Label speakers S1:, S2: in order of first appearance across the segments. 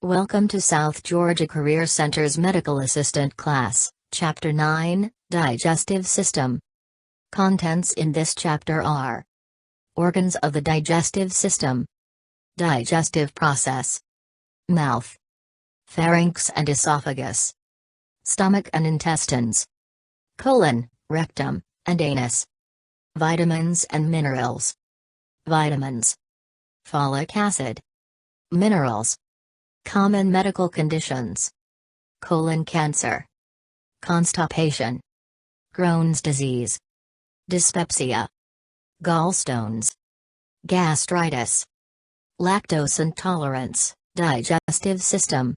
S1: Welcome to South Georgia Career Center's Medical Assistant class, Chapter 9, Digestive System. Contents in this chapter are: Organs of the digestive system, digestive process, mouth, pharynx and esophagus, stomach and intestines, colon, rectum, and anus, vitamins and minerals, vitamins, folic acid, minerals, common medical conditions, colon cancer, constipation, Crohn's disease, dyspepsia, gallstones, gastritis, lactose intolerance, digestive system.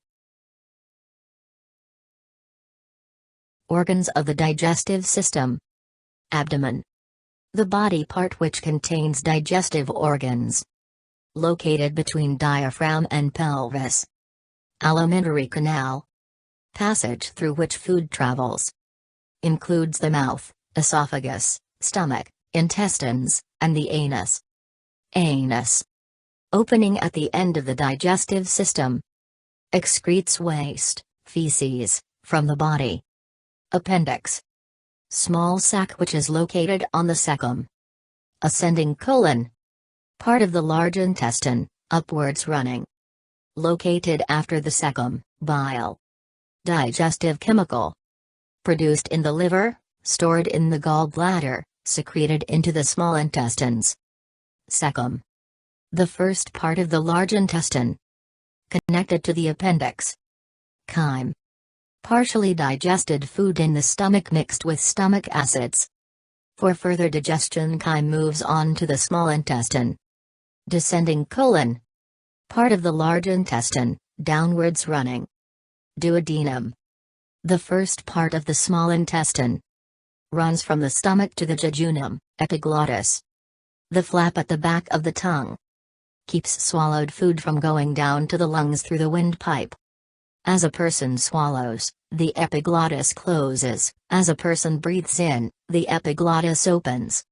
S1: Organs of the digestive system. Abdomen. The body part which contains digestive organs. Located between diaphragm and pelvis. Alimentary canal. Passage through which food travels. Includes the mouth, esophagus, stomach, intestines, and the anus. Anus. Opening at the end of the digestive system. Excretes waste, feces, from the body. Appendix. Small sac which is located on the cecum. Ascending colon. Part of the large intestine, upwards running. Located after the cecum, bile. Digestive chemical. Produced in the liver, stored in the gallbladder, secreted into the small intestines. Cecum. The first part of the large intestine. Connected to the appendix. Chyme. Partially digested food in the stomach mixed with stomach acids. For further digestion, chyme moves on to the small intestine. Descending colon. Part of the large intestine, downwards running. Duodenum. The first part of the small intestine. Runs from the stomach to the jejunum, epiglottis. The flap at the back of the tongue. Keeps swallowed food from going down to the lungs through the windpipe. As a person swallows, the epiglottis closes. As a person breathes in, the epiglottis opens.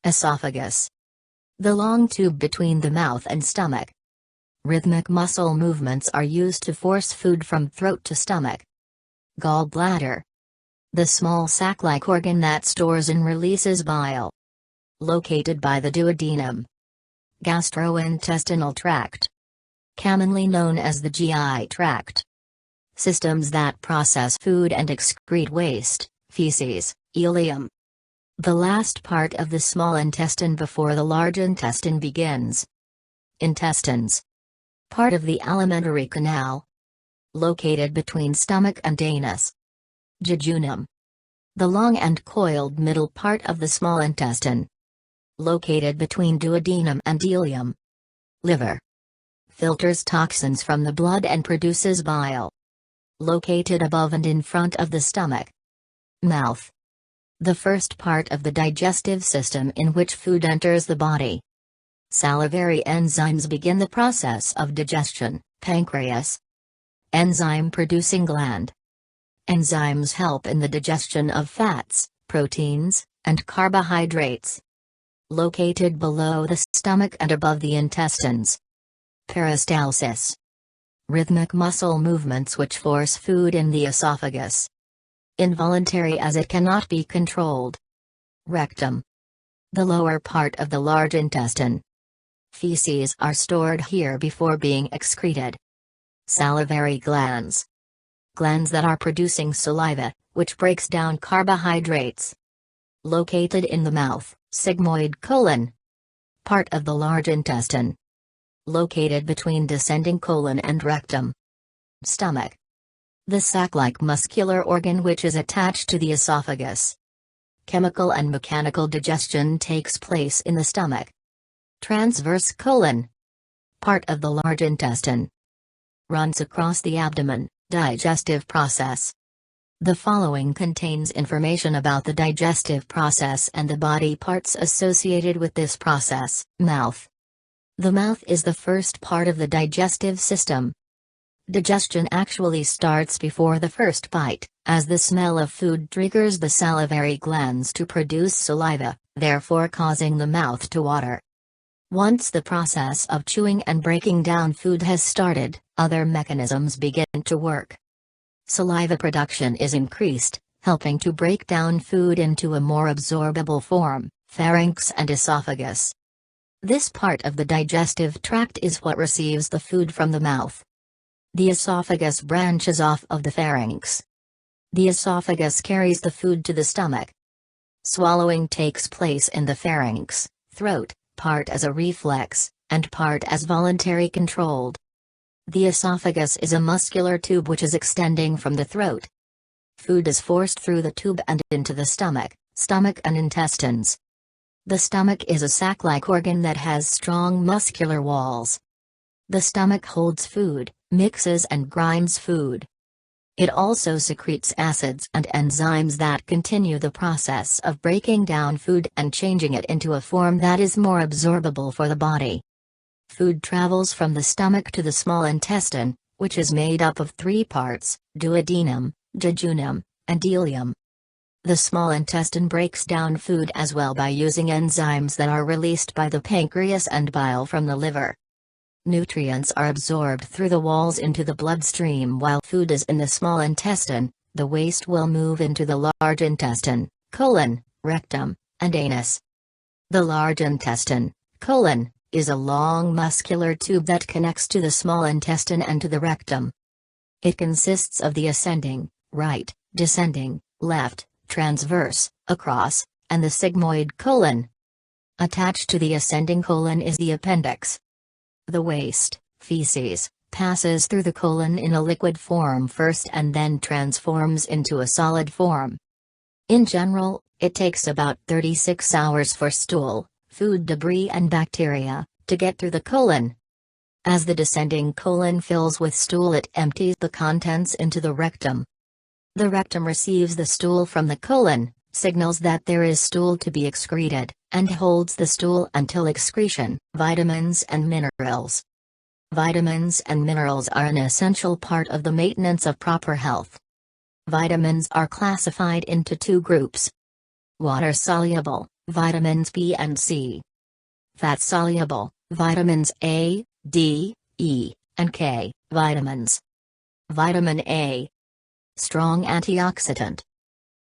S1: Esophagus. The long tube between the mouth and stomach. Rhythmic muscle movements are used to force food from throat to stomach. Gallbladder. The small sac-like organ that stores and releases bile. Located by the duodenum. Gastrointestinal tract. Commonly known as the GI tract. Systems that process food and excrete waste, feces, ileum. The last part of the small intestine before the large intestine begins. Intestines. Part of the alimentary canal. Located between stomach and anus. Jejunum. The long and coiled middle part of the small intestine. Located between duodenum and ileum. Liver. Filters toxins from the blood and produces bile. Located above and in front of the stomach. Mouth. The first part of the digestive system in which food enters the body. Salivary enzymes begin the process of digestion. Pancreas. Enzyme-producing gland. Enzymes help in the digestion of fats, proteins, and carbohydrates. Located below the stomach and above the intestines. Peristalsis. Rhythmic muscle movements which force food in the esophagus. Involuntary as it cannot be controlled. Rectum. The lower part of the large intestine. Feces are stored here before being excreted. Salivary glands. Glands that are producing saliva, which breaks down carbohydrates. Located in the mouth, sigmoid colon. Part of the large intestine. Located between descending colon and rectum. Stomach. The sac-like muscular organ which is attached to the esophagus. Chemical and mechanical digestion takes place in the stomach. Transverse colon. Part of the large intestine. Runs across the abdomen, digestive process. The following contains information about the digestive process and the body parts associated with this process. Mouth. The mouth is the first part of the digestive system. Digestion actually starts before the first bite, as the smell of food triggers the salivary glands to produce saliva, therefore causing the mouth to water. Once the process of chewing and breaking down food has started, other mechanisms begin to work. Saliva production is increased, helping to break down food into a more absorbable form, pharynx and esophagus. This part of the digestive tract is what receives the food from the mouth. The esophagus branches off of the pharynx. The esophagus carries the food to the stomach. Swallowing takes place in the pharynx, throat, part as a reflex, and part as voluntary controlled. The esophagus is a muscular tube which is extending from the throat. Food is forced through the tube and into the stomach and intestines. The stomach is a sac-like organ that has strong muscular walls. The stomach holds food, mixes and grinds food. It also secretes acids and enzymes that continue the process of breaking down food and changing it into a form that is more absorbable for the body. Food travels from the stomach to the small intestine, which is made up of three parts: duodenum, jejunum, and ileum. The small intestine breaks down food as well by using enzymes that are released by the pancreas and bile from the liver. Nutrients are absorbed through the walls into the bloodstream while food is in the small intestine. The waste will move into the large intestine, colon, rectum, and anus. The large intestine, colon, is a long muscular tube that connects to the small intestine and to the rectum. It consists of the ascending, right, descending, left, transverse, across, and the sigmoid colon. Attached to the ascending colon is the appendix. The waste, feces, passes through the colon in a liquid form first and then transforms into a solid form. In general, it takes about 36 hours for stool, food debris and bacteria, to get through the colon. As the descending colon fills with stool, it empties the contents into the rectum. The rectum receives the stool from the colon, signals that there is stool to be excreted, and holds the stool until excretion. Vitamins and minerals. Vitamins and minerals are an essential part of the maintenance of proper health. Vitamins are classified into two groups: water-soluble, vitamins B and C; fat-soluble, vitamins A, D, E, and K, vitamins. Vitamin A. Strong antioxidant.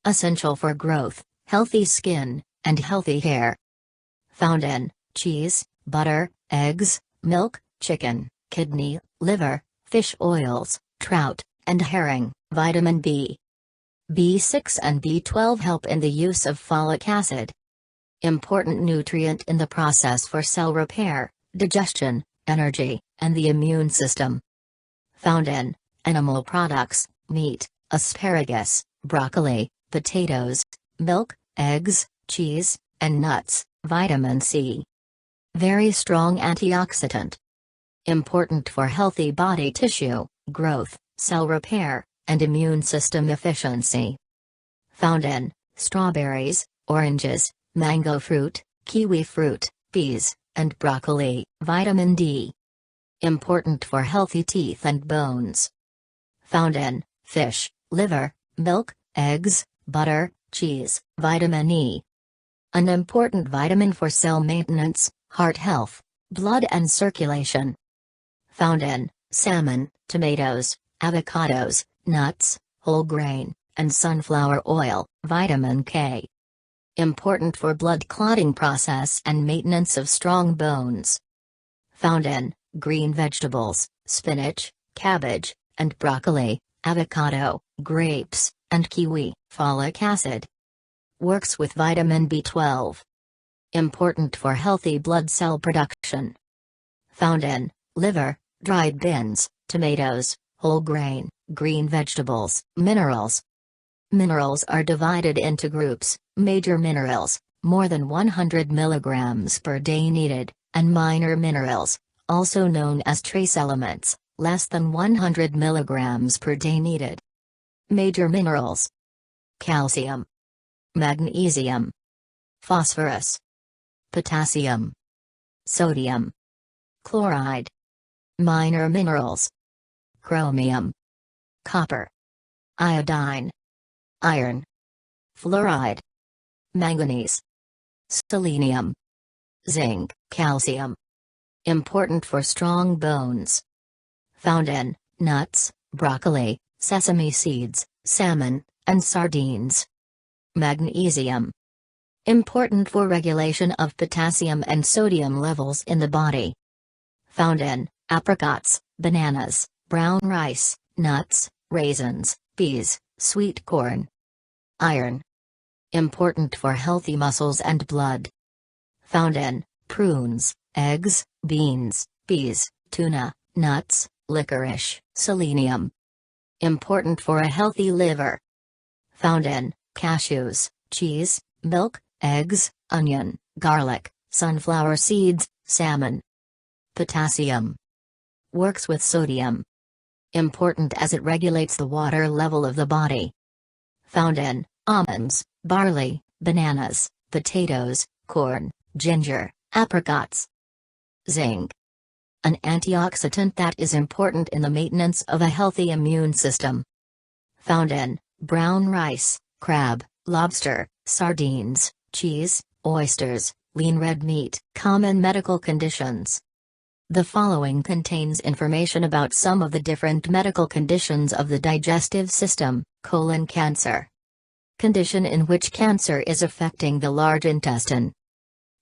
S1: Essential for growth, healthy skin, and healthy hair. Found in cheese, butter, eggs, milk, chicken, kidney, liver, fish oils, trout, and herring. Vitamin B. B6 and B12 help in the use of folic acid. Important nutrient in the process for cell repair, digestion, energy, and the immune system. Found in animal products, meat, asparagus, broccoli, potatoes, milk, eggs, cheese, and nuts. Vitamin C. Very strong antioxidant. Important for healthy body tissue, growth, cell repair, and immune system efficiency. Found in strawberries, oranges, mango fruit, kiwi fruit, peas, and broccoli. Vitamin D. Important for healthy teeth and bones. Found in fish, liver, milk, eggs, butter, cheese. Vitamin E. An important vitamin for cell maintenance, heart health, blood and circulation. Found in salmon, tomatoes, avocados, nuts, whole grain, and sunflower oil. Vitamin K. Important for blood clotting process and maintenance of strong bones. Found in green vegetables, spinach, cabbage, and broccoli, avocado, grapes, and kiwi. Folic acid. Works with vitamin B12. Important for healthy blood cell production. Found in liver, dried beans, tomatoes, whole grain, green vegetables. Minerals. Minerals are divided into groups: major minerals, more than 100 mg per day needed, and minor minerals, also known as trace elements, less than 100 mg per day needed. Major minerals: calcium, magnesium, phosphorus, potassium, sodium, chloride. Minor minerals: chromium, copper, iodine, iron, fluoride, manganese, selenium. Zinc, calcium. Important for strong bones. Found in nuts, broccoli, sesame seeds, salmon, and sardines. Magnesium. Important for regulation of potassium and sodium levels in the body. Found in apricots, bananas, brown rice, nuts, raisins, peas, sweet corn. Iron. Important for healthy muscles and blood. Found in prunes, eggs, beans, peas, tuna, nuts, licorice. Selenium. Important for a healthy liver. Found in cashews, cheese, milk, eggs, onion, garlic, sunflower seeds, salmon. Potassium. Works with sodium. Important as it regulates the water level of the body. Found in almonds, barley, bananas, potatoes, corn, ginger, apricots. Zinc. An antioxidant that is important in the maintenance of a healthy immune system. Found in brown rice, crab, lobster, sardines, cheese, oysters, lean red meat. Common medical conditions. The following contains information about some of the different medical conditions of the digestive system. Colon cancer. Condition in which cancer is affecting the large intestine.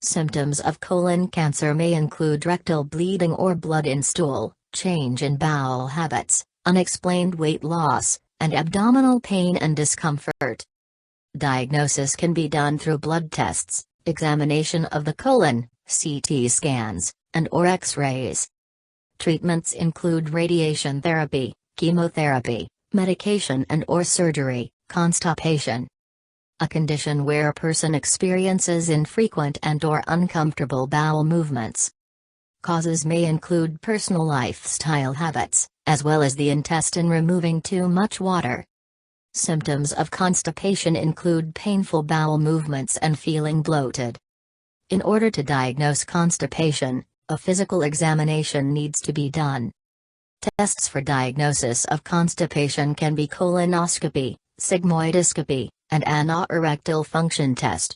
S1: Symptoms of colon cancer may include rectal bleeding or blood in stool, change in bowel habits, unexplained weight loss, and abdominal pain and discomfort. Diagnosis can be done through blood tests, examination of the colon, CT scans, and/or X-rays. Treatments include radiation therapy, chemotherapy, medication and/or surgery. Constipation. A condition where a person experiences infrequent and/or uncomfortable bowel movements. Causes may include personal lifestyle habits, as well as the intestine removing too much water. Symptoms of constipation include painful bowel movements and feeling bloated. In order to diagnose constipation, a physical examination needs to be done. Tests for diagnosis of constipation can be colonoscopy, sigmoidoscopy, and anorectal function test.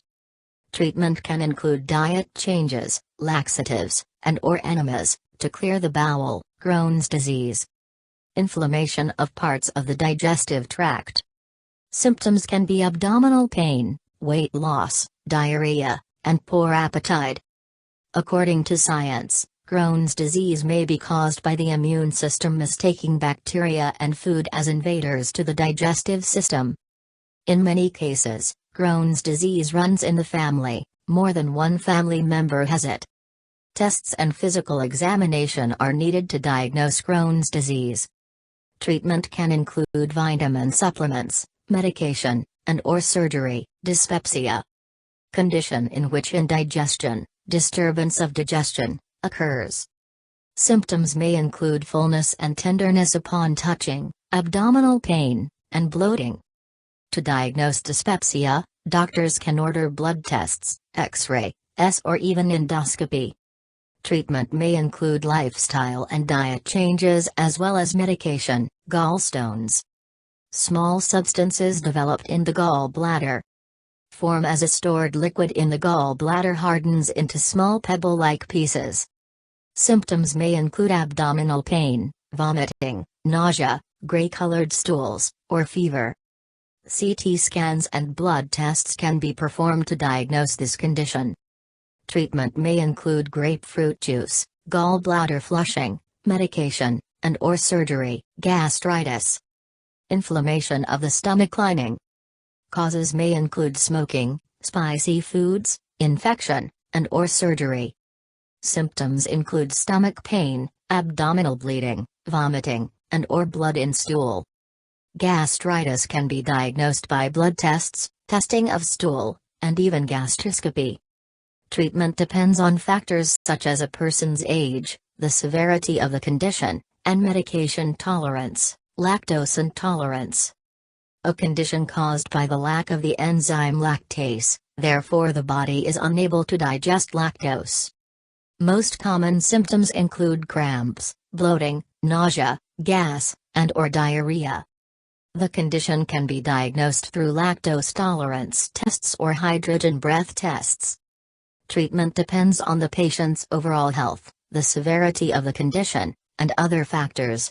S1: Treatment can include diet changes, laxatives, and/or enemas, to clear the bowel. Crohn's disease. Inflammation of parts of the digestive tract. Symptoms can be abdominal pain, weight loss, diarrhea, and poor appetite. According to science, Crohn's disease may be caused by the immune system mistaking bacteria and food as invaders to the digestive system. In many cases, Crohn's disease runs in the family, more than one family member has it. Tests and physical examination are needed to diagnose Crohn's disease. Treatment can include vitamin supplements, medication, and/or surgery. Dyspepsia. Condition in which indigestion, disturbance of digestion, occurs. Symptoms may include fullness and tenderness upon touching, abdominal pain, and bloating. To diagnose dyspepsia, doctors can order blood tests, X-ray, or even endoscopy. Treatment may include lifestyle and diet changes as well as medication. Gallstones. Small substances developed in the gallbladder. Form as a stored liquid in the gallbladder hardens into small pebble-like pieces. Symptoms may include abdominal pain, vomiting, nausea, gray-colored stools, or fever. CT scans and blood tests can be performed to diagnose this condition. Treatment may include grapefruit juice, gallbladder flushing, medication, and/or surgery. Gastritis. Inflammation of the stomach lining. Causes may include smoking, spicy foods, infection, and/or surgery. Symptoms include stomach pain, abdominal bleeding, vomiting, and/or blood in stool. Gastritis can be diagnosed by blood tests, testing of stool, and even gastroscopy. Treatment depends on factors such as a person's age, the severity of the condition, and medication tolerance. Lactose intolerance. A condition caused by the lack of the enzyme lactase, therefore the body is unable to digest lactose. Most common symptoms include cramps, bloating, nausea, gas, and/or diarrhea. The condition can be diagnosed through lactose tolerance tests or hydrogen breath tests. Treatment depends on the patient's overall health, the severity of the condition, and other factors.